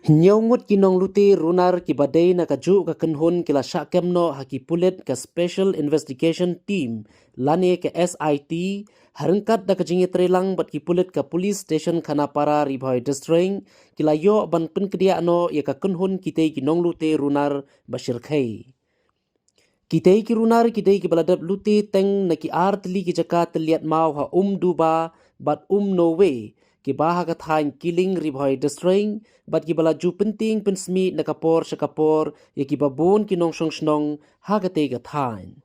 Nyongut kinong luti runar ki badai na kaju ka kenhun kila syakemno haki pulet ka Special Investigation Team lani ke SIT harengkat da kajingi trelang bat ki pulet ka Police Station Khanapara Ribhoi District kila yo ban pen kedia no ya ka kenhun kitei kinong luti runar Bashir Khai. Kitei ki runar kitei ki baladap luti teng na ki artli ki jaka teliat mau ha duba bat no way ki baha ka thain killing Ribhoi District bat ki balaju penting pensmi na kapor syakapor ya ki babon ki nong snong ha ka te ka thain.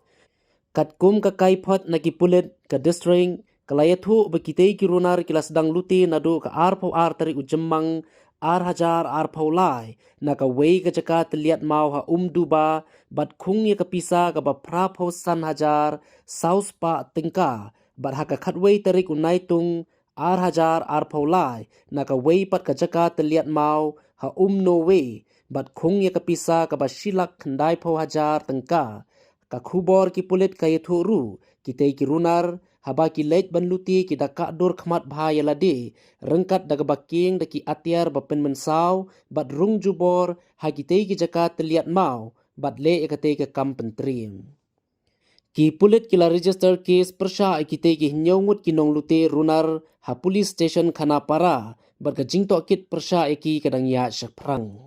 Kat kum ka kai pot na ki pulet ka district kalaya thu ba kitei ki runar kila sedang luti nadu ka arpau tari ujemang hajar arpau lai na ka wei ka jaka teliat mau ha duba bat khung ya ka pisa ka ba prapau san hajar saus pa tingka bat ha ka khatwei tarik unaitung hajar arpau lai na ka wei pat ka jaka teliat mau ha no wei bat khung ya ka pisa ka ba silak khandai pau hajar tengka ka khubor ki pulit ka yethuru kitei ki runar haba ki lej banluti ki daka dur khmat bha yalade rengkat daga baking daki atiar bapen mensau bat rung jubor ha kitei ki jaka teliat mau bat le ekate ke kam pentrim ki pulit kila register case persha kitei ki nyongut ki nong lute runar ha police station Khanapara bat ka jingto kit persha eki kadang ya syakprang